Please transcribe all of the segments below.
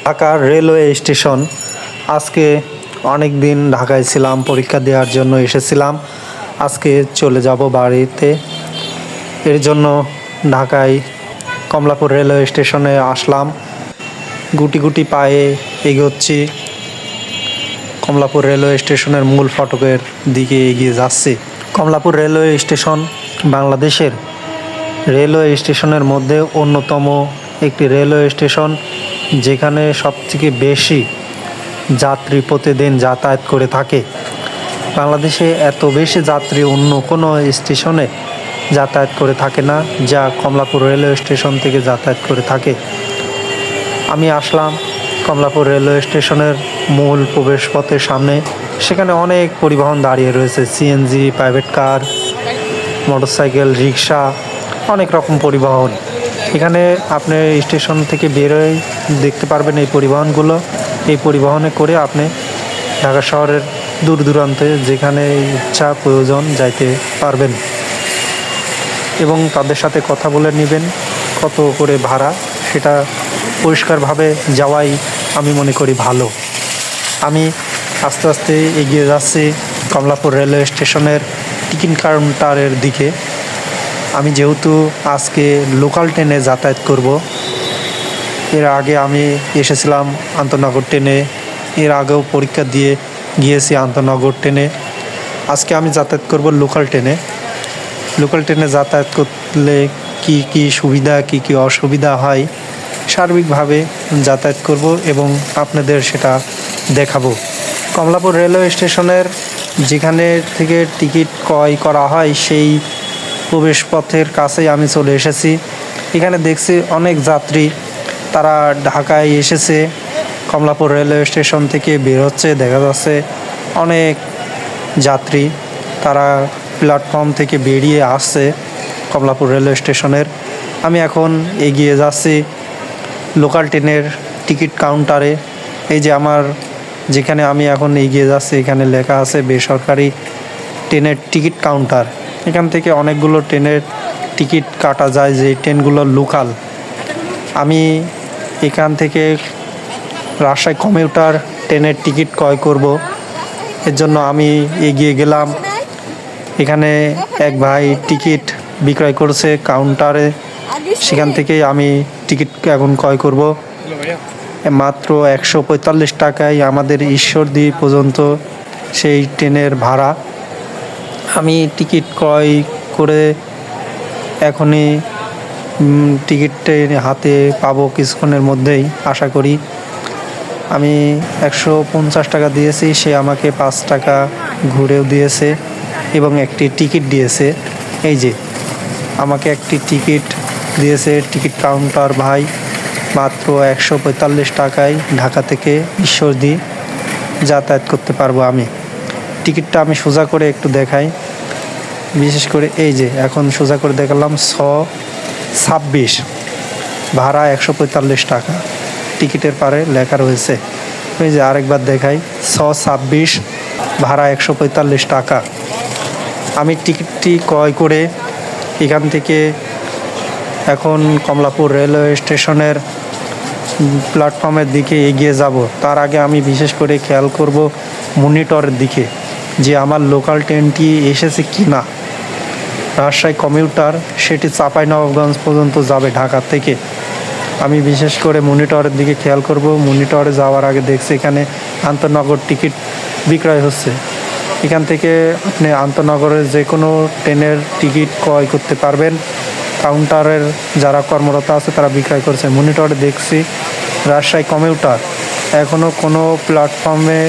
ঢাকার railway station. আজকে অনেক দিন ঢাকায় ছিলাম, পরীক্ষা দেওয়ার জন্য এসেছিলাম। আজকে চলে যাব বাড়িতে। এর জন্য ঢাকায় কমলাপুর রেলওয়ে স্টেশনে আসলাম। গুটি গুটি পায়ে এগোচ্ছি, কমলাপুর রেলওয়ে স্টেশনের মূল ফটকের দিকে এগিয়ে যাচ্ছি। কমলাপুর রেলওয়ে স্টেশন বাংলাদেশের রেলওয়ে স্টেশনের মধ্যে অন্যতম একটি রেলওয়ে স্টেশন, যেখানে সবথেকে বেশি যাত্রী প্রতিদিন যাতায়াত করে থাকে। বাংলাদেশে এত বেশি যাত্রী অন্য কোনো স্টেশনে যাতায়াত করে থাকে না, যা কমলাপুর রেলওয়ে স্টেশন থেকে যাতায়াত করে থাকে। আমি আসলাম কমলাপুর রেলওয়ে স্টেশনের মূল প্রবেশপথের সামনে। সেখানে অনেক পরিবহন দাঁড়িয়ে রয়েছে, সিএনজি, প্রাইভেট কার, মোটরসাইকেল, রিক্সা, অনেক রকম পরিবহন। এখানে আপনি স্টেশন থেকে বেরোয় দেখতে পারবেন এই পরিবহনগুলো। এই পরিবহনে করে আপনি ঢাকা শহরের দূর দূরান্তে যেখানে ইচ্ছা প্রয়োজন যাইতে পারবেন, এবং তাদের সাথে কথা বলে নেবেন কত করে ভাড়া। সেটা পরিষ্কারভাবে যাওয়াই আমি মনে করি ভালো। আমি আস্তে আস্তে এগিয়ে যাচ্ছি কমলাপুর রেলওয়ে স্টেশনের টিকিট কাউন্টারের দিকে। আমি যেহেতু আজকে লোকাল ট্রেনে যাতায়াত করব, এর আগে আমি এসেছিলাম আন্তনগর ট্রেনে, এর আগেও পরীক্ষা দিয়ে গিয়েছি আন্তনগর ট্রেনে। আজকে আমি যাতায়াত করব লোকাল ট্রেনে। লোকাল ট্রেনে যাতায়াত করলে কি কি সুবিধা, কি কি অসুবিধা হয়, সার্বিকভাবে যাতায়াত করব এবং আপনাদের সেটা দেখাবো। কমলাপুর রেলওয়ে স্টেশনের যেখানে থেকে টিকিট ক্রয় করা হয় সেই প্রবেশপথের কাছেই আমি চলে এসেছি। এখানে দেখছি অনেক যাত্রী, তারা ঢাকায় এসেছে, কমলাপুর রেলওয়ে স্টেশন থেকে বের হচ্ছে। দেখা যাচ্ছে অনেক যাত্রী, তারা প্ল্যাটফর্ম থেকে বেরিয়ে আসছে কমলাপুর রেলওয়ে স্টেশনের। আমি এখন এগিয়ে যাচ্ছি লোকাল ট্রেনের টিকিট কাউন্টারে। এই যে আমার যেখানে আমি এখন এগিয়ে যাচ্ছি, এখানে লেখা আছে বেসরকারি ট্রেনের টিকিট কাউন্টার। এখান থেকে অনেকগুলো ট্রেনের টিকিট কাটা যায়, যে ট্রেনগুলো লোকাল। আমি এখান থেকে রাজশাহী কমিউটার ট্রেনের টিকিট ক্রয় করব। এর জন্য আমি এগিয়ে গেলাম। এখানে এক ভাই টিকিট বিক্রয় করছে কাউন্টারে, সেখান থেকে আমি টিকিট এখন ক্রয় করব। মাত্র 145 টাকায় আমাদের ঈশ্বরদী পর্যন্ত সেই ট্রেনের ভাড়া। আমি টিকিট ক্রয় করে এখনই টিকিটটা হাতে পাবো কিছুক্ষণের মধ্যেই আশা করি। আমি 150 টাকা দিয়েছি, সে আমাকে 5 টাকা ঘুরেও দিয়েছে এবং একটি টিকিট দিয়েছে। এই যে আমাকে একটি টিকিট দিয়েছে টিকিট কাউন্টার ভাই। মাত্র 145 টাকায় ঢাকা থেকে ঈশ্বরদী যাতায়াত করতে পারবো আমি। টিকিটটা আমি সোজা করে একটু দেখাই, বিশেষ করে এই যে এখন সোজা করে দেখালাম 626, ভাড়া 145 টাকা, টিকিটের পারে লেখা রয়েছে। এই যে আরেকবার দেখাই, 626, ভাড়া 145 টাকা। আমি টিকিটটি ক্রয় করে এখান থেকে এখন কমলাপুর রেলওয়ে স্টেশনের প্ল্যাটফর্মের দিকে এগিয়ে যাব। তার আগে আমি বিশেষ করে খেয়াল করব মনিটরের দিকে, যে আমার লোকাল ট্রেনটি এসেছে কি না। রাজশাহী কমিউটার সেটি চাঁপাইনবাবগঞ্জ পর্যন্ত যাবে ঢাকা থেকে। আমি বিশেষ করে মনিটরের দিকে খেয়াল করব। মনিটরে যাওয়ার আগে দেখছি এখানে আন্তনগর টিকিট বিক্রয় হচ্ছে। এখান থেকে আপনি আন্তনগরের যে কোনো ট্রেনের টিকিট ক্রয় করতে পারবেন। কাউন্টারের যারা কর্মরত আছে তারা বিক্রয় করছে। মনিটরে দেখছি রাজশাহী কমিউটার, এখনও কোনো প্ল্যাটফর্মে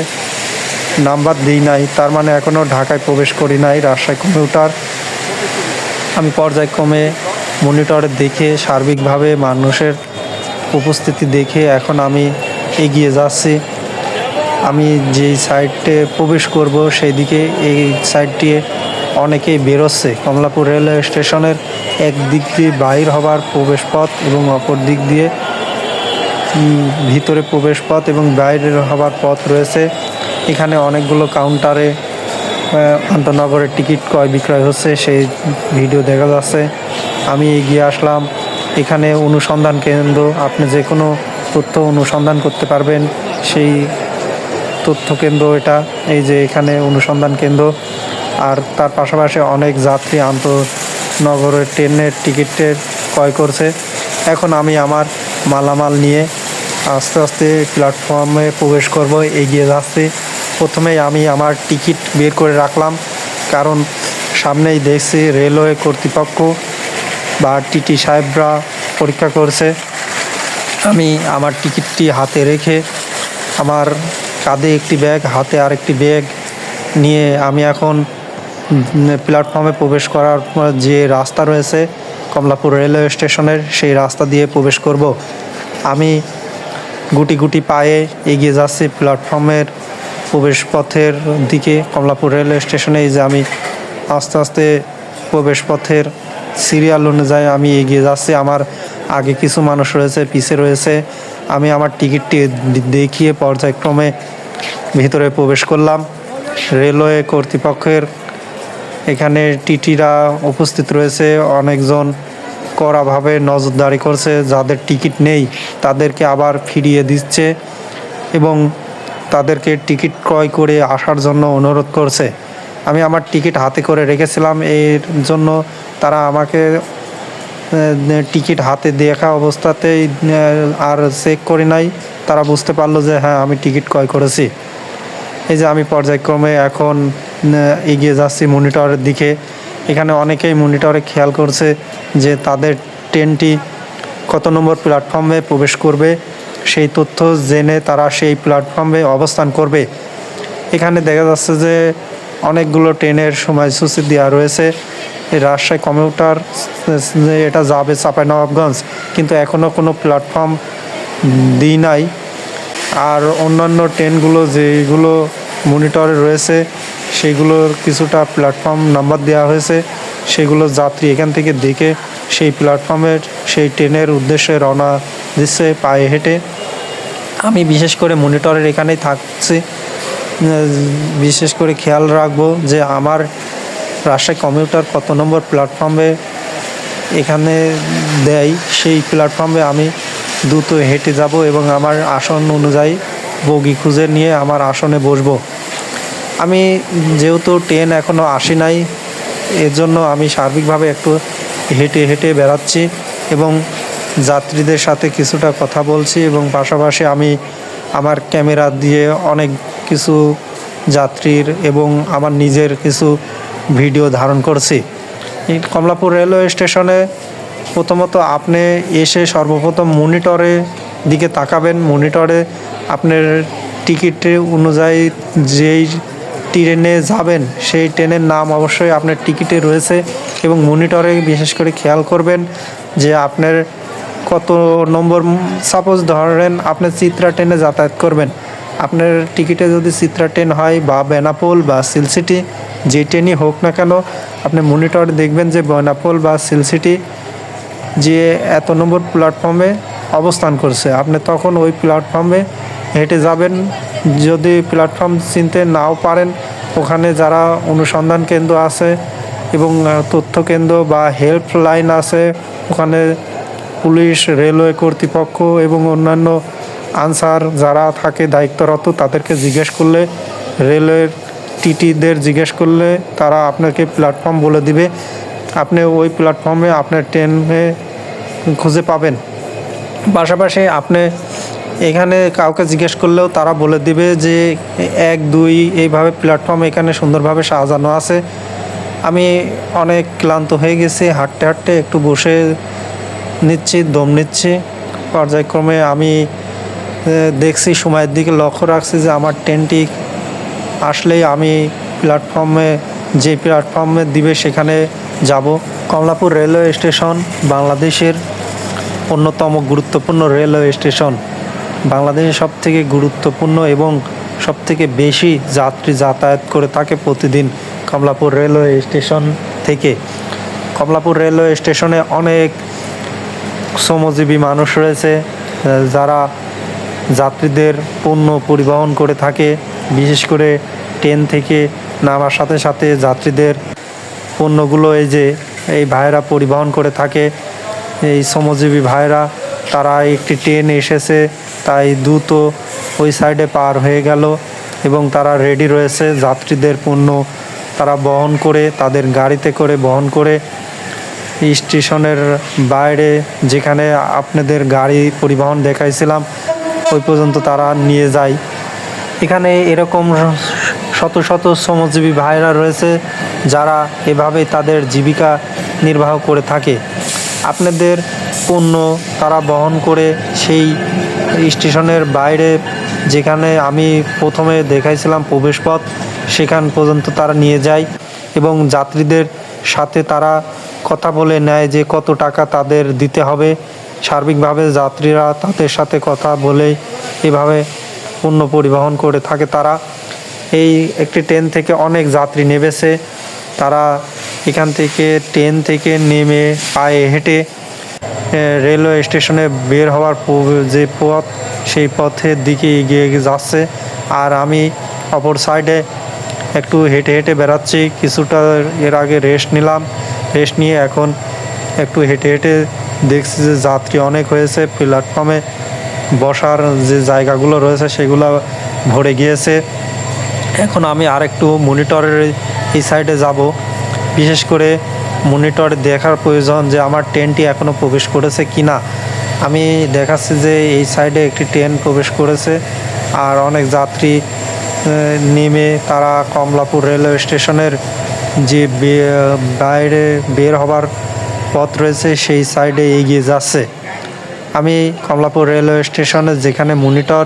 নাম্বার দিই নাই, তার মানে এখনও ঢাকায় প্রবেশ করি নাই রাজশাহী কমিউটার। আমি পর্যায়ক্রমে মনিটরে দেখে সার্বিকভাবে মানুষের উপস্থিতি দেখে এখন আমি এগিয়ে যাচ্ছি। আমি যেই সাইডে প্রবেশ করব সেই দিকে, এই সাইডটি অনেকেই বেরোচ্ছে। কমলাপুর রেলওয়ে স্টেশনের এক দিক দিয়ে বাইর হবার প্রবেশ পথ এবং অপর দিক দিয়ে ভিতরে প্রবেশ পথ এবং বাইরের হবার পথ রয়েছে। এখানে অনেকগুলো কাউন্টারে আন্তনগরের টিকিট ক্রয় বিক্রয় হচ্ছে, সেই ভিডিও দেখা যাচ্ছে। আমি এগিয়ে আসলাম। এখানে অনুসন্ধান কেন্দ্র, আপনি যে কোনো তথ্য অনুসন্ধান করতে পারবেন। সেই তথ্য কেন্দ্র এটা, এই যে এখানে অনুসন্ধান কেন্দ্র। আর তার পাশাপাশি অনেক যাত্রী আন্তনগরের ট্রেনের টিকিটের ক্রয় করছে। এখন আমি আমার মালামাল নিয়ে আস্তে আস্তে প্ল্যাটফর্মে প্রবেশ করব, এগিয়ে যাচ্ছি। প্রথমেই আমি আমার টিকিট বের করে রাখলাম, কারণ সামনেই দেখছি রেলওয়ে কর্তৃপক্ষ বা টিটি সাহেবরা পরীক্ষা করছে। আমি আমার টিকিটটি হাতে রেখে, আমার কাঁধে একটি ব্যাগ, হাতে আরেকটি ব্যাগ নিয়ে আমি এখন প্ল্যাটফর্মে প্রবেশ করার যে রাস্তা রয়েছে কমলাপুর রেলওয়ে স্টেশনের, সেই রাস্তা দিয়ে প্রবেশ করব। আমি গুটি গুটি পায়ে এগিয়ে যাচ্ছি প্ল্যাটফর্মের প্রবেশ পথের দিকে। কমলাপুর রেলওয়ে স্টেশনে এই যে আমি আস্তে আস্তে প্রবেশ পথের সিরিয়াল অনুযায়ী আমি এগিয়ে যাচ্ছি। আমার আগে কিছু মানুষ রয়েছে, পিছে রয়েছে। আমি আমার টিকিটটি দেখিয়ে পর্যায়ক্রমে ভিতরে প্রবেশ করলাম। রেলওয়ে কর্তৃপক্ষের এখানে টিটিরা উপস্থিত রয়েছে, অনেকজন কড়াভাবে নজরদারি করছে। যাদের টিকিট নেই তাদেরকে আবার ফিরিয়ে দিচ্ছে এবং তাদেরকে টিকিট ক্রয় করে আসার জন্য অনুরোধ করছে। আমি আমার টিকিট হাতে করে রেখেছিলাম, এর জন্য তারা আমাকে টিকিট হাতে দেখা অবস্থাতেই আর চেক করে নাই। তারা বুঝতে পারলো যে হ্যাঁ, আমি টিকিট ক্রয় করেছি। এই যে আমি পর্যায়ক্রমে এখন এগিয়ে যাচ্ছি মনিটরের দিকে। এখানে অনেকেই মনিটরে খেয়াল করছে যে তাদের ট্রেনটি কত নম্বর প্ল্যাটফর্মে প্রবেশ করবে, সেই তথ্য জেনে তারা সেই প্ল্যাটফর্মে অবস্থান করবে। এখানে দেখা যাচ্ছে যে অনেকগুলো ট্রেনের সময়সূচি দেওয়া রয়েছে। এই রাজশাহী কমিউটার এটা যাবে চাঁপাইনবাবগঞ্জ, কিন্তু এখনও কোনো প্ল্যাটফর্ম দিই নাই। আর অন্যান্য ট্রেনগুলো যেগুলো মনিটরে রয়েছে সেগুলোর কিছুটা প্ল্যাটফর্ম নাম্বার দেওয়া হয়েছে, সেগুলো যাত্রী এখান থেকে দেখে সেই প্ল্যাটফর্মের সেই ট্রেনের উদ্দেশ্যে রওনা দিচ্ছে পায়ে হেঁটে। আমি বিশেষ করে মনিটরের এখানেই থাকছি, বিশেষ করে খেয়াল রাখবো যে আমার রাজশাহী কমিউটার কত নম্বর প্ল্যাটফর্মে এখানে দেয়। সেই প্ল্যাটফর্মে আমি দ্রুত হেঁটে যাব এবং আমার আসন অনুযায়ী বগি খুঁজে নিয়ে আমার আসনে বসবো। আমি যেহেতু ট্রেন এখনও আসি নাই, এর জন্য আমি সার্বিকভাবে একটু হেঁটে হেঁটে বেড়াচ্ছি এবং যাত্রীদের সাথে কিছুটা কথা বলছি এবং পাশাপাশি আমি আমার ক্যামেরা দিয়ে অনেক কিছু যাত্রীর এবং আমার নিজের কিছু ভিডিও ধারণ করছি। এই কমলাপুর রেলওয়ে স্টেশনে প্রথমত আপনি এসে সর্বপ্রথম মনিটরে দিকে তাকাবেন। মনিটরে আপনার টিকিটের অনুযায়ী যেই ট্রেনে যাবেন সেই ট্রেনের নাম অবশ্যই আপনার টিকিটে রয়েছে এবং মনিটরে বিশেষ করে খেয়াল করবেন যে আপনার কত নম্বর। সাপোজ ধরেন আপনি চিত্রা ট্রেনে যাতায়াত করবেন, আপনার টিকিটে যদি চিত্রা ট্রেন হয় বা বেনাপোল বা সিলসিটি, যে ট্রেনই হোক না কেন, আপনি মনিটরে দেখবেন যে বেনাপোল বা সিলসিটি যে এত নম্বর প্ল্যাটফর্মে অবস্থান করছে। আপনি তখন ওই প্ল্যাটফর্মে হেঁটে যাবেন। যদি প্ল্যাটফর্ম চিনতে নাও পারেন, ওখানে যারা অনুসন্ধান কেন্দ্র আছে এবং তথ্য কেন্দ্র বা হেল্পলাইন আছে, ওখানে পুলিশ, রেলওয়ে কর্তৃপক্ষ এবং অন্যান্য আনসার যারা থাকে দায়িত্বরত, তাদেরকে জিজ্ঞেস করলে, রেলওয়ের টিটিদের জিজ্ঞেস করলে তারা আপনাকে প্ল্যাটফর্ম বলে দিবে। আপনি ওই প্ল্যাটফর্মে আপনার ট্রেনে খুঁজে পাবেন। পাশাপাশি আপনি এখানে কাউকে জিজ্ঞেস করলেও তারা বলে দিবে যে 1, 2 এইভাবে প্ল্যাটফর্ম এখানে সুন্দরভাবে সাজানো আছে। আমি অনেক ক্লান্ত হয়ে গেছি, হাঁটতে হাঁটতে একটু বসে নিচ্ছি, দম নিচ্ছি। পর্যায়ক্রমে আমি দেখছি, সময়ের দিকে লক্ষ্য রাখছি যে আমার ট্রেনটি আসলেই আমি যে প্ল্যাটফর্মে দিবে সেখানে যাব। কমলাপুর রেলওয়ে স্টেশন বাংলাদেশের অন্যতম গুরুত্বপূর্ণ রেলওয়ে স্টেশন। বাংলাদেশের সবথেকে গুরুত্বপূর্ণ এবং সবথেকে বেশি যাত্রী যাতায়াত করে থাকে প্রতিদিন কমলাপুর রেলওয়ে স্টেশন থেকে। কমলাপুর রেলওয়ে স্টেশনে অনেক শ্রমজীবী মানুষ রয়েছে যারা যাত্রীদের পণ্য পরিবহন করে থাকে। বিশেষ করে ট্রেন থেকে নামার সাথে সাথে যাত্রীদের পণ্যগুলো এই ভাইরা পরিবহন করে থাকে। এই শ্রমজীবী ভাইরা, তারা একটি ট্রেন এসেছে তাই দ্রুত ওই সাইডে পার হয়ে গেল এবং তারা রেডি রয়েছে যাত্রীদের পণ্য তারা বহন করে তাদের গাড়িতে করে বহন করে স্টেশনের বাইরে যেখানে আপনাদের গাড়ি পরিবহন দেখাইছিলাম ওই পর্যন্ত তারা নিয়ে যায়। এখানে এরকম শত শত শ্রমজীবী ভাইরা রয়েছে যারা এভাবে তাদের জীবিকা নির্বাহ করে থাকে। আপনাদের পণ্য তারা বহন করে সেই স্টেশনের বাইরে যেখানে আমি প্রথমে দেখাইছিলাম প্রবেশপথ সেখান পর্যন্ত তারা নিয়ে যায় এবং যাত্রীদের সাথে তারা কথা বলে নেয় যে কত টাকা তাদের দিতে হবে। সার্বিকভাবে যাত্রীরা তাদের সাথে কথা বলে এভাবে পণ্য পরিবহন করে থাকে। তারা এই একটি ট্রেন থেকে অনেক যাত্রী নেমেছে, তারা এখান থেকে ট্রেন থেকে নেমে পায়ে হেঁটে রেলওয়ে স্টেশনে বের হওয়ার যে পথ সেই পথের দিকে এগিয়ে যাচ্ছে। আর আমি অপর সাইডে একটু হেঁটে হেঁটে বেড়াচ্ছি। কিছুটা এর আগে রেস্ট নিলাম, রেস্ট নিয়ে এখন একটু হেঁটে হেঁটে দেখছি যে যাত্রী অনেক হয়েছে। প্ল্যাটফর্মে বসার যে জায়গাগুলো রয়েছে সেগুলো ভরে গিয়েছে। এখন আমি আরেকটু মনিটরের এই সাইডে যাব, বিশেষ করে মনিটর দেখার প্রয়োজন যে আমার ট্রেনটি এখনও প্রবেশ করেছে কি না। আমি দেখাচ্ছি যে এই সাইডে একটি ট্রেন প্রবেশ করেছে আর অনেক যাত্রী নেমে তারা কমলাপুর রেলওয়ে স্টেশনের যে বাইরে বের হবার পথ রয়েছে সেই সাইডে এগিয়ে যাচ্ছে। আমি কমলাপুর রেলওয়ে স্টেশনে যেখানে মনিটর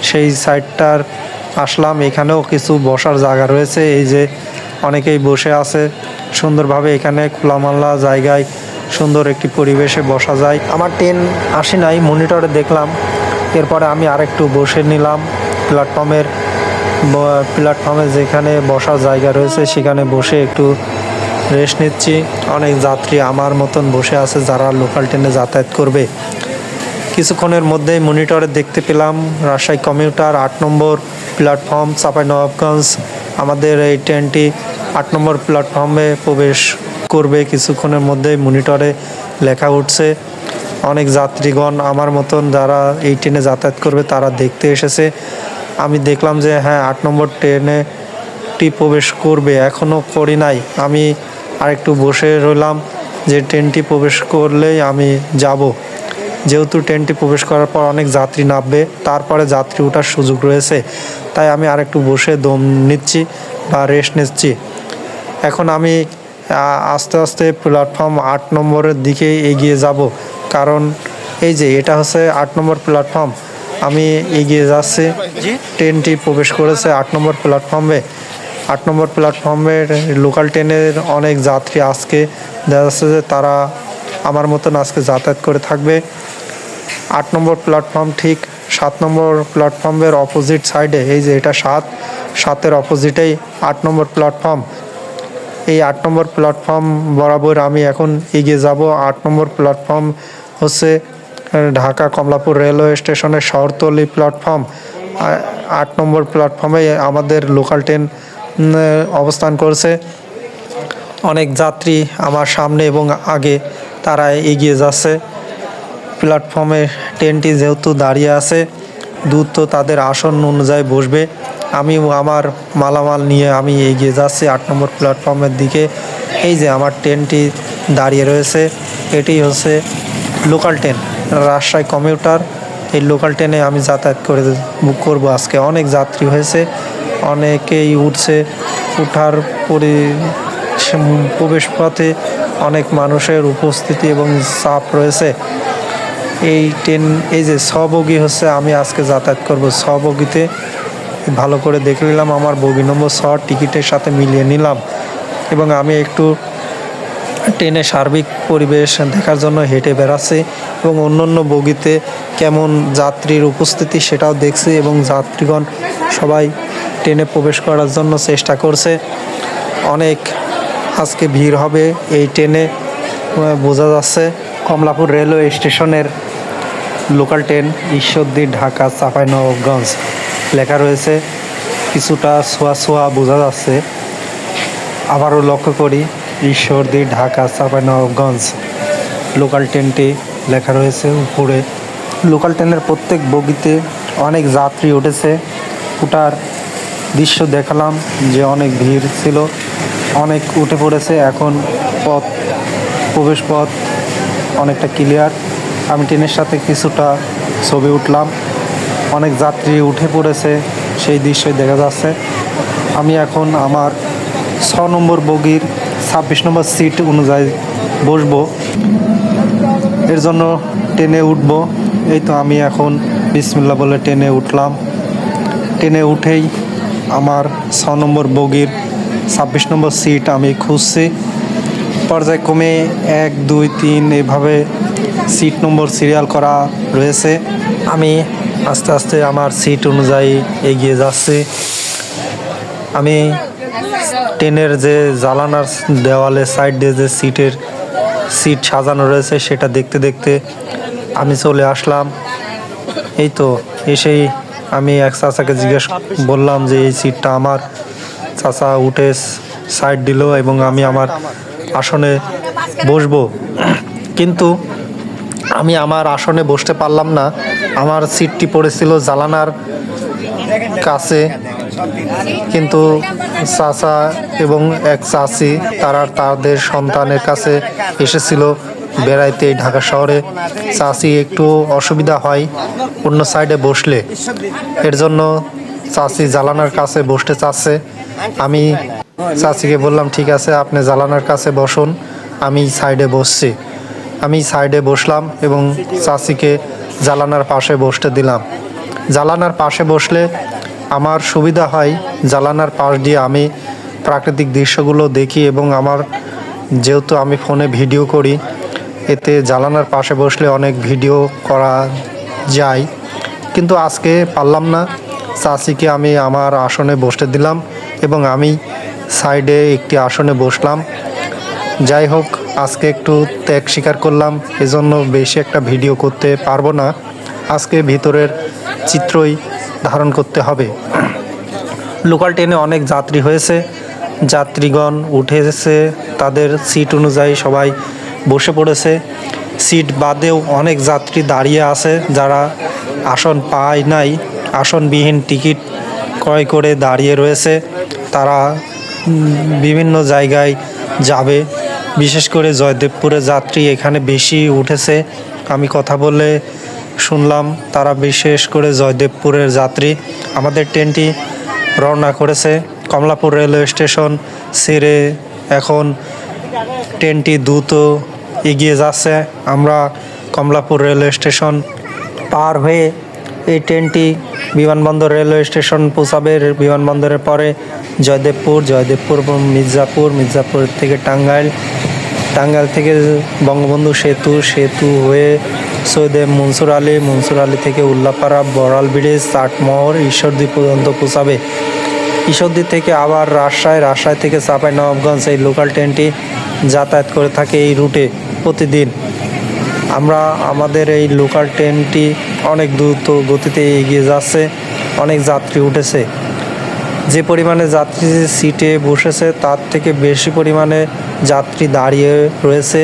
সেই সাইডটার আসলাম। এখানেও কিছু বসার জায়গা রয়েছে, এই যে অনেকেই বসে আছে সুন্দরভাবে। এখানে খোলামেলা জায়গায় সুন্দর একটি পরিবেশে বসা যায়। আমার ট্রেন আসে নাই, মনিটরে দেখলাম। এরপরে আমি আরেকটু বসে নিলাম প্ল্যাটফর্মে যেখানে বসার জায়গা রয়েছে সেখানে বসে একটু রেস্ট নিচ্ছি। অনেক যাত্রী আমার মতন বসে আছে যারা লোকাল ট্রেনে যাতায়াত করবে। কিছুক্ষণের মধ্যেই মনিটরে দেখতে পেলাম রাজশাহী কমিউটার 8 নম্বর প্ল্যাটফর্ম চাঁপাইনবাবগঞ্জ। আমাদের এই ট্রেনটি 8 নম্বর প্ল্যাটফর্মে প্রবেশ করবে। কিছুক্ষণের মধ্যেই মনিটরে লেখা উঠছে। অনেক যাত্রীগণ আমার মতন যারা এই ট্রেনে যাতায়াত করবে তারা দেখতে এসেছে। আমি দেখলাম যে হ্যাঁ 8 নম্বর ট্রেনেটি প্রবেশ করবে, এখনও করি নাই। আমি আরেকটু বসে রইলাম যে ট্রেনটি প্রবেশ করলেই আমি যাব। যেহেতু ট্রেনটি প্রবেশ করার পর অনেক যাত্রী নামবে, তারপরে যাত্রী ওঠার সুযোগ রয়েছে, তাই আমি আরেকটু বসে দম নিচ্ছি বা রেস্ট নিচ্ছি। এখন আমি আস্তে আস্তে প্ল্যাটফর্ম 8 নম্বরের দিকে এগিয়ে যাব, কারণ এই যে এটা হচ্ছে 8 নম্বর প্ল্যাটফর্ম। আমি এগিয়ে যাচ্ছি, ট্রেনটি প্রবেশ করেছে 8 নম্বর প্ল্যাটফর্মে। 8 নম্বর প্ল্যাটফর্মের লোকাল ট্রেনের অনেক যাত্রী আজকে দেখা যাচ্ছে যে তারা আমার মতন আজকে যাতায়াত করে থাকবে। 8 নম্বর প্ল্যাটফর্ম ঠিক 7 নম্বর প্ল্যাটফর্মের অপোজিট সাইডে, এই যে এটা 7-এর অপোজিটেই 8 নম্বর প্ল্যাটফর্ম। এই 8 নম্বর প্ল্যাটফর্ম বরাবর আমি এখন এগিয়ে যাব। 8 নম্বর প্ল্যাটফর্ম হচ্ছে ঢাকা কমলাপুর রেলওয়ে স্টেশনের শহরতলি প্ল্যাটফর্ম। 8 নম্বর প্ল্যাটফর্মে আমাদের লোকাল ট্রেন অবস্থান করছে। অনেক যাত্রী আমার সামনে এবং আগে তারা এগিয়ে যাচ্ছে। প্ল্যাটফর্মে ট্রেনটি যেহেতু দাঁড়িয়ে আছে, দ্রুত তাদের আসন অনুযায়ী বসবে। আমি আমার মালামাল নিয়ে আমি এগিয়ে যাচ্ছি 8 নম্বর প্ল্যাটফর্মের দিকে। এই যে আমার ট্রেনটি দাঁড়িয়ে রয়েছে, এটি হচ্ছে লোকাল ট্রেন রাজশাহী কমিউটার। এই লোকাল ট্রেনে আমি যাতায়াত বুক করব আজকে। অনেক যাত্রী হয়েছে, অনেকেই উঠছে। উঠার প্রবেশ পথে অনেক মানুষের উপস্থিতি এবং চাপ রয়েছে। এই ট্রেন এই যে 6 বগি হচ্ছে, আমি আজকে যাতায়াত করব 6 বগিতে। ভালো করে দেখে নিলাম, আমার বগি নম্বর 6 টিকিটের সাথে মিলিয়ে নিলাম এবং আমি একটু ট্রেনের সার্বিক পরিবেশ দেখার জন্য হেঁটে বেড়াচ্ছি এবং অন্য বগিতে কেমন যাত্রীর উপস্থিতি সেটাও দেখছি এবং যাত্রীগণ সবাই ট্রেনে প্রবেশ করার জন্য চেষ্টা করছে। অনেক আজকে ভিড় হবে এই ট্রেনে বোঝা যাচ্ছে। কমলাপুর রেলওয়ে স্টেশনের লোকাল ট্রেন ঈশ্বরদী ঢাকা চাঁপাইনবাবগঞ্জ লেখা রয়েছে, কিছুটা ছোঁয়া বোঝা যাচ্ছে। আবারও লক্ষ্য করি ঈশ্বরদী ঢাকা চাঁপাইনবাবগঞ্জ লোকাল ট্রেনটি লেখা রয়েছে উপরে। লোকাল ট্রেনের প্রত্যেক বগিতে অনেক যাত্রী উঠেছে। ওটার দৃশ্য দেখালাম যে অনেক ভিড় ছিল, অনেক উঠে পড়েছে। এখন প্রবেশ পথ অনেকটা ক্লিয়ার। আমি ট্রেনের সাথে কিছুটা ছবি উঠলাম, অনেক যাত্রী উঠে পড়েছে, সেই দৃশ্যই দেখা যাচ্ছে। আমি এখন আমার 6 নম্বর বগির 26 নম্বর সিট অনুযায়ী বসবো, এর জন্য ট্রেনে উঠবো। এই তো আমি এখন বিসমিল্লাহ বলে ট্রেনে উঠলাম। ট্রেনে উঠেই আমার 6 নম্বর বগির 26 নম্বর সিট আমি খুঁজছি। পর্যায়ক্রমে 1, 2, 3 এভাবে সিট নম্বর সিরিয়াল করা রয়েছে। আমি আস্তে আস্তে আমার সিট অনুযায়ী এগিয়ে যাচ্ছি। আমি ট্রেনের যে জানালার দেওয়ালে সাইড দিয়ে যে সিট সাজানো রয়েছে সেটা দেখতে দেখতে আমি চলে আসলাম। এই তো এসেই আমি এক চাচাকে বললাম যে এই সিটটা আমার। চাচা উঠে সাইড দিল এবং আমি আমার আসনে বসবো, কিন্তু আমি আমার আসনে বসতে পারলাম না। আমার সিটটি পড়েছিল জানালার কাছে, কিন্তু চাচা এবং এক চাচি তারা তাদের সন্তানের কাছে এসেছিল বেড়াইতে ঢাকা শহরে। চাচি একটু অসুবিধা হয় অন্য সাইডে বসলে, এর জন্য চাচি জানালার কাছে বসতে চাচ্ছে। আমি চাচিকে বললাম ঠিক আছে, আপনি জানালার কাছে বসুন, আমি সাইডে বসছি। আমি সাইডে বসলাম এবং চাচিকে জানালার পাশে বসতে দিলাম। জানালার পাশে বসলে আমার সুবিধা হয়, জানালার পাশ দিয়ে আমি প্রাকৃতিক দৃশ্যগুলো দেখি এবং আমার যেহেতু আমি ফোনে ভিডিও করি, এতে জানালার পাশে বসলে অনেক ভিডিও করা যায়। কিন্তু আজকে পারলাম না। চাচিকে আমি আমার আসনে বসতে দিলাম এবং আমি সাইডে একটি আসনে বসলাম। যাই হোক, আজকে একটু ত্যাগ স্বীকার করলাম, এজন্য বেশি একটা ভিডিও করতে পারবো না। আজকে ভিতরের চিত্রই ধারণ করতে হবে। লোকাল ট্রেনে অনেক যাত্রী হয়েছে, যাত্রীগণ উঠেছে, তাদের সিট অনুযায়ী সবাই বসে পড়েছে। সিট বাদেও অনেক যাত্রী দাঁড়িয়ে আছে, যারা আসন পায় নাই, আসনবিহীন টিকিট ক্রয় করে দাঁড়িয়ে রয়েছে। তারা বিভিন্ন জায়গায় যাবে, বিশেষ করে জয়দেবপুরে যাত্রী এখানে বেশি উঠেছে। আমি কথা বলে শুনলাম তারা বিশেষ করে জয়দেবপুরের যাত্রী। আমাদের ট্রেনটি রওনা করেছে কমলাপুর রেলওয়ে স্টেশন ছেড়ে। এখন ট্রেনটি দ্রুত এগিয়ে যাচ্ছে। আমরা কমলাপুর রেলওয়ে স্টেশন পার হয়ে এই ট্রেনটি বিমানবন্দর রেলওয়ে স্টেশন পৌঁছাবে। বিমানবন্দরের পরে জয়দেবপুর, জয়দেবপুর মির্জাপুর, মির্জাপুর থেকে টাঙ্গাইল, টাঙ্গাইল থেকে বঙ্গবন্ধু সেতু হয়ে সৈয়দ মনসুর আলী থেকে উল্লাপাড়া, বড়াল ব্রিজ, চাটমোহর, ঈশ্বরদী পর্যন্ত পৌঁছাবে। ঈশ্বরদী থেকে আবার রাজশাহী থেকে চাঁপাইনবাবগঞ্জ এই লোকাল ট্রেনটি যাতায়াত করে থাকে এই রুটে প্রতিদিন। আমাদের এই লোকাল ট্রেনটি অনেক দ্রুত গতিতে এগিয়ে যাচ্ছে, অনেক যাত্রী উঠেছে। যে পরিমাণে যাত্রী সিটে বসেছে তার থেকে বেশি পরিমাণে যাত্রী দাঁড়িয়ে রয়েছে।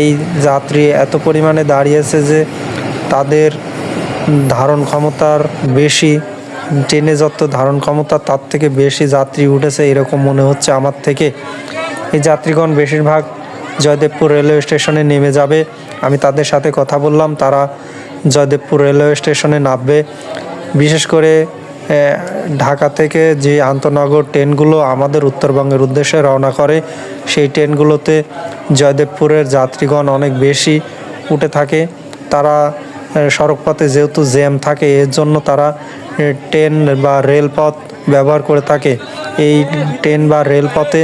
এই যাত্রী এত পরিমাণে দাঁড়িয়েছে যে তাদের ধারণ ক্ষমতার বেশি, ট্রেনে যত ধারণ ক্ষমতা তার থেকে বেশি যাত্রী উঠেছে এরকম মনে হচ্ছে আমার থেকে। এই যাত্রীগণ বেশিরভাগ জয়দেবপুর রেলওয়ে স্টেশনে নেমে যাবে। আমি তাদের সাথে কথা বললাম, তারা জয়দেবপুর রেলওয়ে স্টেশনে নামবে। বিশেষ করে ঢাকা থেকে যে আন্তনগর ট্রেনগুলো আমাদের উত্তরবঙ্গের উদ্দেশ্যে রওনা করে, সেই ট্রেনগুলোতে জয়দেবপুরের যাত্রীগণ অনেক বেশি উঠে থাকে। তারা সড়কপথে যেহেতু জ্যাম থাকে, এর জন্য তারা ট্রেন বা রেলপথ ব্যবহার করে থাকে। এই ট্রেন বা রেলপথে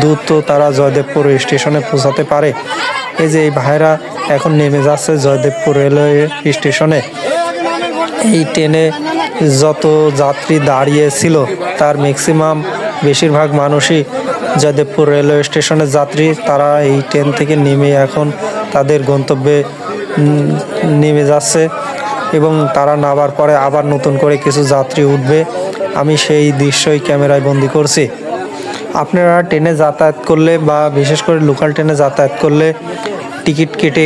দ্রুত তারা জয়দেবপুর স্টেশনে পৌঁছাতে পারে। এই যে এই ভাইরা এখন নেমে যাচ্ছে জয়দেবপুর রেলওয়ে স্টেশনে। এই ট্রেনে যত যাত্রী দাঁড়িয়েছিল তার ম্যাক্সিমাম বেশিরভাগ মানুষই জয়দেবপুর রেলওয়ে স্টেশনের যাত্রী। তারা এই ট্রেন থেকে নেমে এখন তাদের গন্তব্যে নেমে যাচ্ছে এবং তারা নামার পরে আবার নতুন করে কিছু যাত্রী উঠবে। আমি সেই দৃশ্যই ক্যামেরায় বন্দি করছি। আপনারা ট্রেনে যাতায়াত করলে বা বিশেষ করে লোকাল ট্রেনে যাতায়াত করলে টিকিট কেটে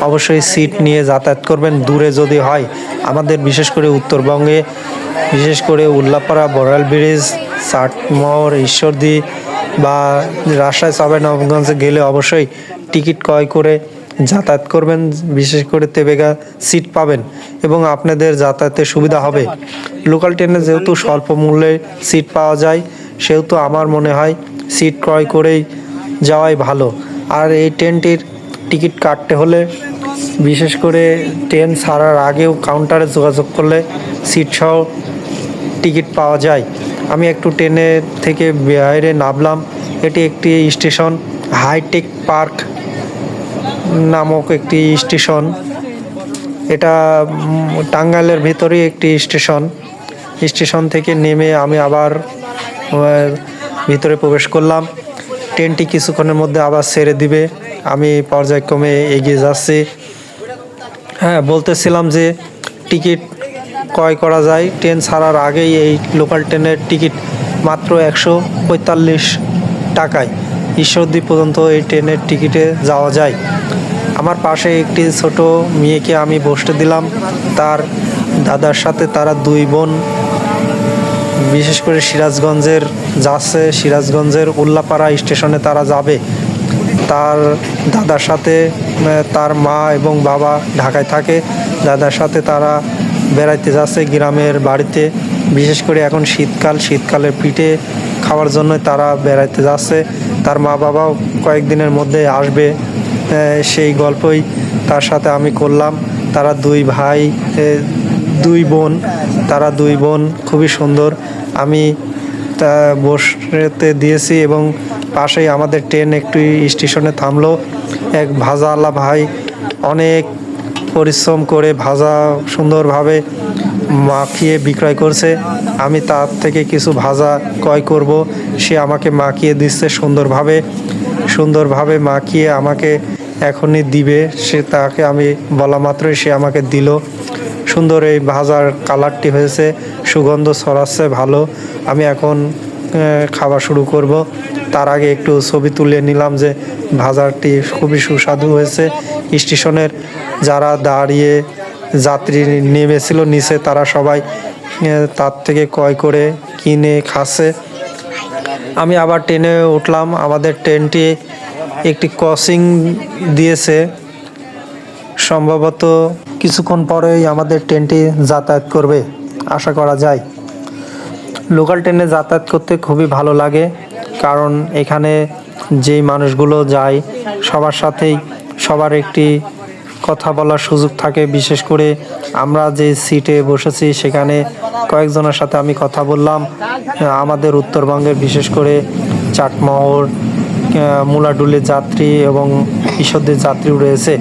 অবশ্যই সিট নিয়ে যাতায়াত করবেন। দূরে যদি হয়, আমাদের বিশেষ করে উত্তরবঙ্গে, বিশেষ করে উল্লাপাড়া, বড়াল ব্রিজ, চাটমোহর, ঈশ্বরদী বা রাজশাহী চাঁপাইনবাবগঞ্জে গেলে অবশ্যই টিকিট ক্রয় করে যাতায়াত করবেন। বিশেষ করে তেবেগা সিট পাবেন এবং আপনাদের যাতায়াতের সুবিধা হবে। লোকাল ট্রেনে যেহেতু স্বল্প মূল্যে সিট পাওয়া যায়, সেহেতু আমার মনে হয় সিট ক্রয় করেই যাওয়াই ভালো। আর এই ট্রেনটির টিকিট কাটতে হলে বিশেষ করে ট্রেন ছাড়ার আগেও কাউন্টারে যোগাযোগ করলে সিট সহ টিকিট পাওয়া যায়। আমি একটু ট্রেনে থেকে বাইরে নামলাম। এটি একটি স্টেশন, হাইটেক পার্ক নামক একটি স্টেশন। এটা টাঙ্গাইলের ভিতরেই একটি স্টেশন। স্টেশন থেকে নেমে আমি আবার ভিতরে প্রবেশ করলাম। ট্রেনটি কিছুক্ষণের মধ্যে আবার ছেড়ে দিবে। আমি পর্যায়ক্রমে এগিয়ে যাচ্ছি। হ্যাঁ, বলতেছিলাম যে টিকিট ক্রয় করা যায় ট্রেন ছাড়ার আগেই। এই লোকাল ট্রেনের টিকিট মাত্র 145 টাকায় ঈশ্বরদী পর্যন্ত এই ট্রেনের টিকিটে যাওয়া যায়। আমার পাশে একটি ছোট মেয়েকে আমি বসতে দিলাম। তার দাদার সাথে তারা দুই বোন বিশেষ করে সিরাজগঞ্জের যাচ্ছে। সিরাজগঞ্জের উল্লাপাড়া স্টেশনে তারা যাবে। তার দাদার সাথে তার মা এবং বাবা ঢাকায় থাকে। দাদার সাথে তারা বেড়াইতে যাচ্ছে গ্রামের বাড়িতে। বিশেষ করে এখন শীতকালের পিঠে খাওয়ার জন্য তারা বেড়াইতে যাচ্ছে। তার মা বাবাও কয়েকদিনের মধ্যে আসবে। সেই গল্পই তার সাথে আমি করলাম। তারা দুই ভাই, দুই বোন, তারা দুই বোন খুবই সুন্দর। আমি তা বসতে দিয়েছি এবং পাশেই আমাদের ট্রেন একটি স্টেশনে থামলো। এক ভাজাওয়ালা ভাই অনেক পরিশ্রম করে ভাজা সুন্দরভাবে মাখিয়ে বিক্রয় করছে। আমি তার থেকে কিছু ভাজা ক্রয় করব। সে আমাকে মাখিয়ে দিচ্ছে সুন্দরভাবে মাখিয়ে আমাকে এখনই দিবে। তাকে আমি বলা মাত্রই সে আমাকে দিল। সুন্দর এই ভাজার কালারটি হয়েছে, সুগন্ধ ছড়াচ্ছে ভালো। আমি এখন খাওয়া শুরু করব। তার আগে একটু ছবি তুলে নিলাম যে ভাজাটি খুবই সুস্বাদু হয়েছে। স্টেশনের যারা দাঁড়িয়ে যাত্রী নেমেছিল নিচে, তারা সবাই তার থেকে ক্রয় করে কিনে খাচ্ছে। আমি আবার ট্রেনে উঠলাম। আমাদের ট্রেনটি একটি ক্রসিং দিয়েছে। সম্ভবত কিছুক্ষণ পরেই আমাদের ট্রেনটি যাতায়াত করবে আশা করা যায়। লোকাল ট্রেনে যাতায়াত করতে খুবই ভালো লাগে, কারণ এখানে যেই মানুষগুলো যায় সবার সাথেই সবার একটি কথা বলার সুযোগ থাকে। বিশেষ করে আমরা যে সিটে বসেছি সেখানে কয়েকজনের সাথে আমি কথা বললাম। আমাদের উত্তরবঙ্গের বিশেষ করে চাটমোহর, মুলাডুলির যাত্রী এবং ঈশ্বরদীর যাত্রীও রয়েছে।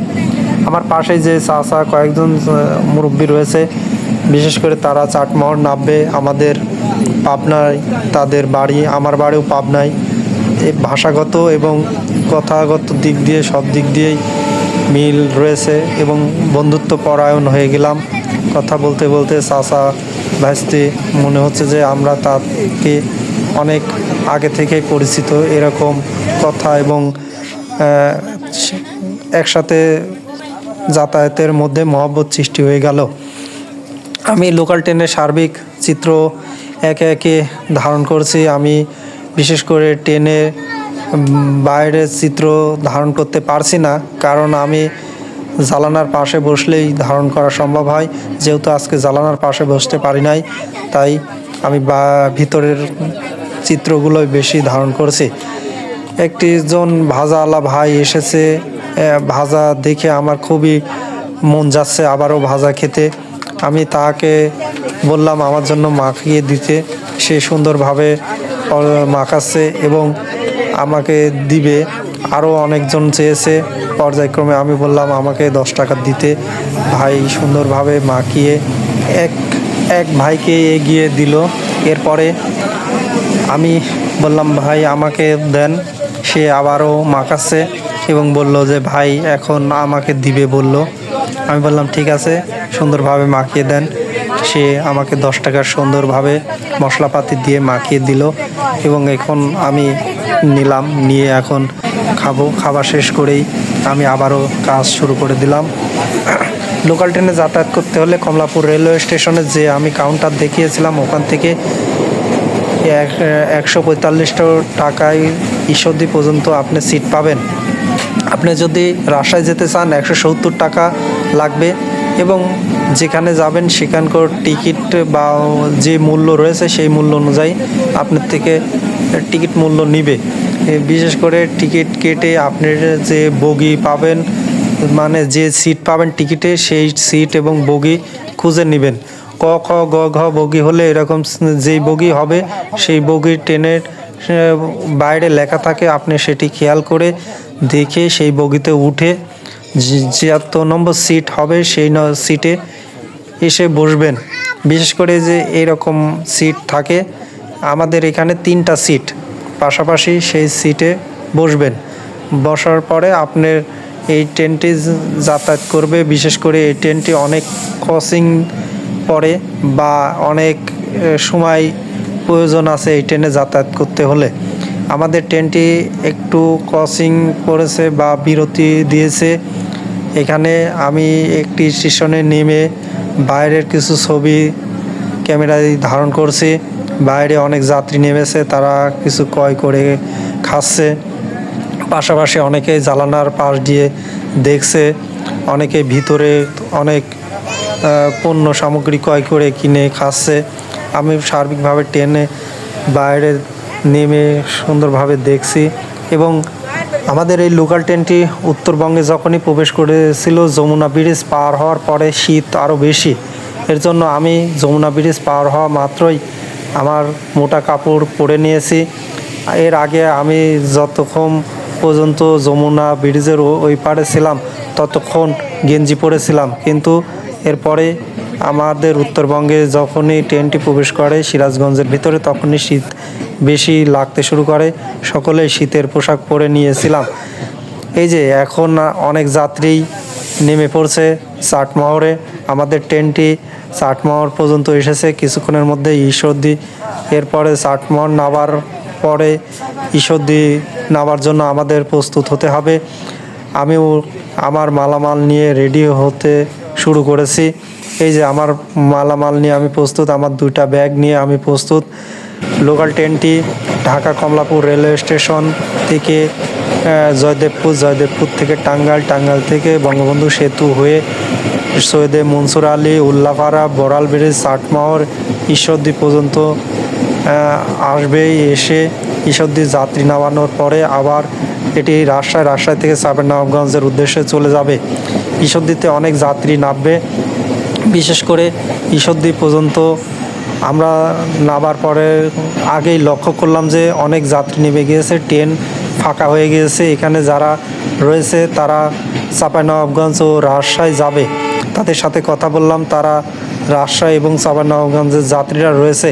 আমার পাশে যে চাচা কয়েকজন মুরব্বী রয়েছে, বিশেষ করে তারা চাটমোহর নামবে। আমাদের পাবনায় তাদের বাড়ি, আমার বাড়িও পাবনায়। এই ভাষাগত এবং কথাগত দিক দিয়ে সব দিক দিয়েই মিল রয়েছে এবং বন্ধুত্ব পরায়ণ হয়ে গেলাম। কথা বলতে বলতে চাচা ভাইস্তি মনে হচ্ছে যে আমরা তাকে অনেক আগে থেকেই পরিচিত। এরকম কথা এবং একসাথে যাতায়াতের মধ্যে মহব্বত সৃষ্টি হয়ে গেল। আমি লোকাল ট্রেনের সার্বিক চিত্র একে একে ধারণ করছি। আমি বিশেষ করে ট্রেনে বাইরের চিত্র ধারণ করতে পারছি না, কারণ আমি জানালার পাশে বসলেই ধারণ করা সম্ভব হয়। যেহেতু আজকে জানালার পাশে বসতে পারি নাই, তাই আমি ভিতরের চিত্রগুলোই বেশি ধারণ করছি। একজন ভাজাওয়ালা ভাই এসেছে। ভাজা দেখে আমার খুবই মন যাচ্ছে আবারও ভাজা খেতে। আমি তাকে বললাম আমার জন্য মাখিয়ে দিতে। সে সুন্দরভাবে মাখাচ্ছে এবং আমাকে দিবে। আরও অনেকজন চেয়েছে। পর্যায়ক্রমে আমি বললাম আমাকে 10 টাকা দিতে। ভাই সুন্দরভাবে মাখিয়ে এক ভাইকে এগিয়ে দিল। এরপরে আমি বললাম ভাই আমাকে দেন। সে আবারও মাখাচ্ছে এবং বলল যে ভাই এখন আমাকে দিবে বলল। আমি বললাম ঠিক আছে, সুন্দরভাবে মাখিয়ে দেন। সে আমাকে 10 টাকার সুন্দরভাবে মশলাপাতি দিয়ে মাখিয়ে দিল এবং এখন আমি নিলাম। নিয়ে এখন খাবার শেষ করেই আমি আবারও কাজ শুরু করে দিলাম। লোকাল ট্রেনে যাতায়াত করতে হলে কমলাপুর রেলওয়ে স্টেশনে যে আমি কাউন্টার দেখিয়েছিলাম ওখান থেকে 145 টাকায় ঈশ্বরদী পর্যন্ত আপনি সিট পাবেন। আপনি যদি রাজশাহী যেতে চান 170 টাকা লাগবে এবং যেখানে যাবেন সেখানকার টিকিট বা যে মূল্য রয়েছে সেই মূল্য অনুযায়ী আপনার থেকে টিকিট মূল্য নিবে। বিশেষ করে টিকিট কেটে আপনি যে বগি পাবেন, মানে যে সিট পাবেন টিকিটে, সেই সিট এবং বগি খুঁজে নেবেন। ক খ গ ঘ বগি হলে এরকম যেই বগি হবে সেই বগি ট্রেনের বাইরে লেখা থাকে, আপনি সেটি খেয়াল করে দেখে সেই বগিতে উঠে যত নম্বর সিট হবে সেই সিটে এসে বসবেন। বিশেষ করে যে এরকম সিট থাকে আমাদের এখানে 3টা সিট পাশাপাশি, সেই সিটে বসবেন। বসার পরে আপনার এই ট্রেনটি যাতায়াত করবে। বিশেষ করে এই ট্রেনটি অনেক ক্রসিং পড়ে বা অনেক সময় প্রয়োজন আছে এই ট্রেনে যাতায়াত করতে হলে। আমাদের ট্রেনটি একটু ক্রসিং পড়েছে বা বিরতি দিয়েছে। এখানে আমি একটি স্টেশনে নেমে বাইরের কিছু ছবি ক্যামেরায় ধারণ করছি। বাইরে অনেক যাত্রী নেমেছে, তারা কিছু ক্রয় করে খাচ্ছে। পাশাপাশি অনেকে জানালার পাশ দিয়ে দেখছে, অনেকে ভিতরে অনেক পণ্য সামগ্রী ক্রয় করে কিনে খাচ্ছে। আমি সার্বিকভাবে ট্রেনে বাইরে নেমে সুন্দরভাবে দেখছি। এবং আমাদের এই লোকাল ট্রেনটি উত্তরবঙ্গে যখনই প্রবেশ করেছিল যমুনা ব্রিজ পার হওয়ার পরে শীত আরও বেশি। এর জন্য আমি যমুনা ব্রিজ পার হওয়া মাত্রই আমার মোটা কাপড় পরে নিয়েছি। এর আগে আমি যতক্ষণ পর্যন্ত যমুনা ব্রিজের ওই পারে ছিলাম ততক্ষণ গেঞ্জি পরেছিলাম, কিন্তু এরপরে আমাদের উত্তরবঙ্গে যখনই ট্রেনটি প্রবেশ করে সিরাজগঞ্জের ভিতরে তখনই শীত বেশি লাগতে শুরু করে। সকলেই শীতের পোশাক পরে নিয়েছিলাম। এই যে এখন অনেক যাত্রী নেমে পড়ছে চাটমোহরে। আমাদের ট্রেনটি চাটমোহর পর্যন্ত এসেছে কিছুক্ষণের মধ্যে ঈশ্বরদী। এরপরে চাটমোহর নামার পরে ঈশ্বরদী নামার জন্য আমাদের প্রস্তুত হতে হবে। আমিও আমার মালামাল নিয়ে রেডি হতে শুরু করেছি। এই যে আমার মালামাল নিয়ে আমি প্রস্তুত, আমার 2টা ব্যাগ নিয়ে আমি প্রস্তুত। লোকাল ট্রেনটি ঢাকা কমলাপুর রেলওয়ে স্টেশন থেকে জয়দেবপুর থেকে টাঙ্গাইল থেকে বঙ্গবন্ধু সেতু হয়ে সৈয়দে মনসুর আলী, উল্লাপাড়া, বড়াল ব্রিজ, চাটমোহর, ঈশ্বরদী পর্যন্ত আসবে। এসে ঈশ্বরদী যাত্রী নামানোর পরে আবার এটি রাজশাহী থেকে চাঁপাইনবাবগঞ্জের উদ্দেশ্যে চলে যাবে। ঈশ্বরদীতে অনেক যাত্রী নামবে। বিশেষ করে ঈশ্বরদী পর্যন্ত আমরা নামার পরে আগেই লক্ষ্য করলাম যে অনেক যাত্রী নেমে গিয়েছে, ট্রেন ফাঁকা হয়ে গিয়েছে। এখানে যারা রয়েছে তারা চাঁপাইনবাবগঞ্জ ও রাজশাহী যাবে, তাদের সাথে কথা বললাম। তারা রাজশাহী এবং চাঁপাইনবাবগঞ্জের যাত্রীরা রয়েছে।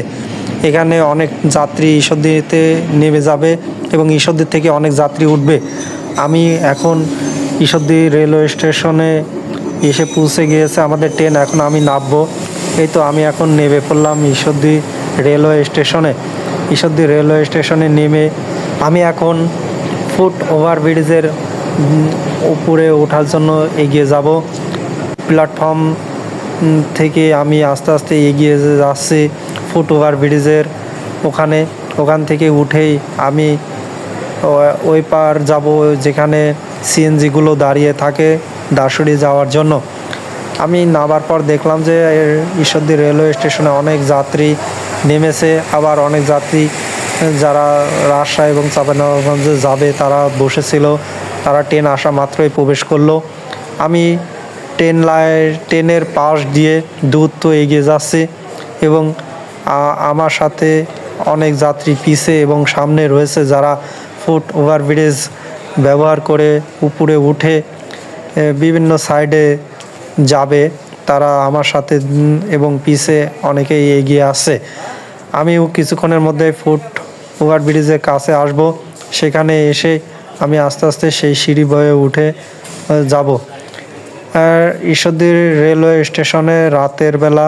এখানে অনেক যাত্রী ঈশ্বরদীতে নেমে যাবে এবং ঈশ্বরদী থেকে অনেক যাত্রী উঠবে। আমি এখন ঈশ্বরদী রেলওয়ে স্টেশনে এসে পৌঁছে গিয়েছে আমাদের ট্রেন। এখন আমি নামবো। এই তো আমি এখন নেমে পড়লাম ঈশ্বরদী রেলওয়ে স্টেশনে। ঈশ্বরদী রেলওয়ে স্টেশনে নেমে আমি এখন ফুট ওভারব্রিজের উপরে ওঠার জন্য এগিয়ে যাব। প্ল্যাটফর্ম থেকে আমি আস্তে আস্তে এগিয়ে যাচ্ছি ফুট ওভারব্রিজের ওখান থেকে উঠেই আমি ওই পার যাব যেখানে সিএনজিগুলো দাঁড়িয়ে থাকে দাসুড়ি যাওয়ার জন্য। আমি নামার পর দেখলাম যে ঈশ্বরদী রেলওয়ে স্টেশনে অনেক যাত্রী নেমেছে, আবার অনেক যাত্রী যারা রাজশাহী এবং চাঁপাইনবাবগঞ্জে যাবে তারা বসেছিল। তারা ট্রেন আসা মাত্রই প্রবেশ করলো। আমি ট্রেনের পাশ দিয়ে দ্রুত এগিয়ে যাচ্ছি এবং আমার সাথে অনেক যাত্রী পিছে এবং সামনে রয়েছে যারা ফুট ওভারব্রিজ ব্যবহার করে উপরে উঠে বিভিন্ন সাইডে যাবে। তারা আমার সাথে এবং পিছে অনেকেই এগিয়ে আসছে। আমিও কিছুক্ষণের মধ্যে ফুট ওভারব্রিজের কাছে আসব। সেখানে এসে আমি আস্তে আস্তে সেই সিঁড়ি বয়ে উঠে যাব। ঈশ্বরদী রেলওয়ে স্টেশনে রাতের বেলা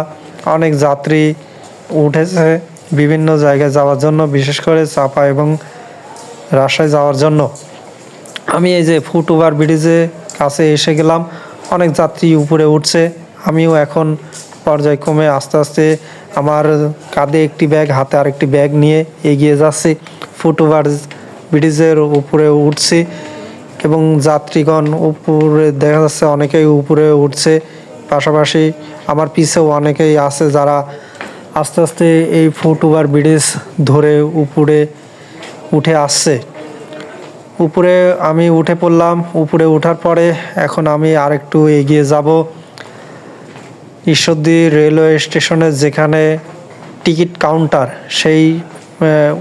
অনেক যাত্রী উঠেছে বিভিন্ন জায়গায় যাওয়ার জন্য, বিশেষ করে চাঁপা এবং রাজশাহী যাওয়ার জন্য। আমি এই যে ফুটওভার ব্রিজে কাছে এসে গেলাম, অনেক যাত্রী উপরে উঠছে। আমিও এখন পর্যায়ক্রমে আস্তে আস্তে আমার কাঁধে একটি ব্যাগ, হাতে আরেকটি ব্যাগ নিয়ে এগিয়ে যাচ্ছি। ফুটওভার ব্রিজের উপরে উঠছি এবং যাত্রীগণ উপরে দেখা যাচ্ছে অনেকেই উপরে উঠছে। পাশাপাশি আমার পিছেও অনেকেই আছে যারা আস্তে আস্তে এই ফুটওভার ব্রিজ ধরে উপরে উঠে আসছে। উপরে আমি উঠে পড়লাম। উপরে ওঠার পরে এখন আমি আরেকটু এগিয়ে যাব ঈশ্বরদী রেলওয়ে স্টেশনে, যেখানে টিকিট কাউন্টার, সেই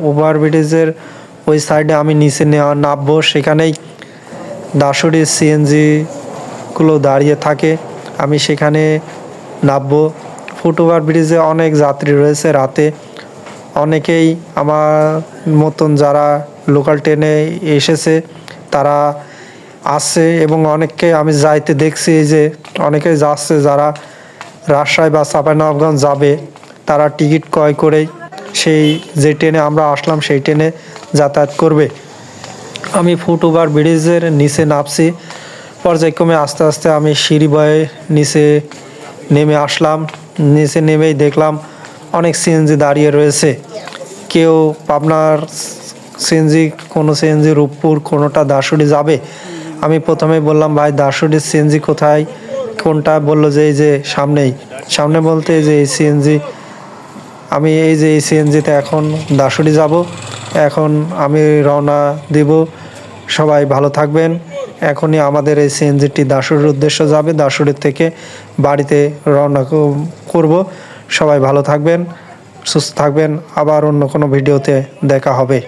ওভারব্রিজের ওই সাইডে আমি নিচে নামবো। সেখানেই দাসুরি সিএনজিগুলো দাঁড়িয়ে থাকে, আমি সেখানে নামবো। ফুটওভার ব্রিজে অনেক যাত্রী রয়েছে রাতে, অনেকেই আমার মতন যারা লোকাল ট্রেনে এসেছে তারা আসছে এবং অনেককে আমি যাইতে দেখছি যে অনেকেই যাচ্ছে যারা রাজশাহী বা চাঁপাইনবাবগঞ্জ যাবে, তারা টিকিট ক্রয় করেই সেই যে ট্রেনে আমরা আসলাম সেই ট্রেনে যাতায়াত করবে। আমি ফুটওভার ব্রিজের নিচে নামছি। পর্যায়ক্রমে আস্তে আস্তে আমি সিঁড়ি বয়ে নিচে নেমে আসলাম। নিচে নেমেই দেখলাম অনেক সিএনজি দাঁড়িয়ে রয়েছে। কেউ পাবনার সিএনজি, কোনো সিএনজি রূপপুর, কোনোটা দাসুরি যাবে। আমি প্রথমে বললাম, ভাই দাসুরির সিএনজি কোথায়, কোনটা? বললো যে এই যে সামনেই। সামনে বলতে এই যে এই সিএনজি। আমি এই যে এই সিএনজিতে এখন দাসুরি যাব। এখন আমি রওনা দিব। সবাই ভালো থাকবেন। এখনই আমাদের এই সিএনজিটি দাসুরির উদ্দেশ্য যাবে, দাসুরির থেকে বাড়িতে রওনা করব। সবাই ভালো থাকবেন, সুস্থ থাকবেন। আবার অন্য কোনো ভিডিওতে দেখা হবে।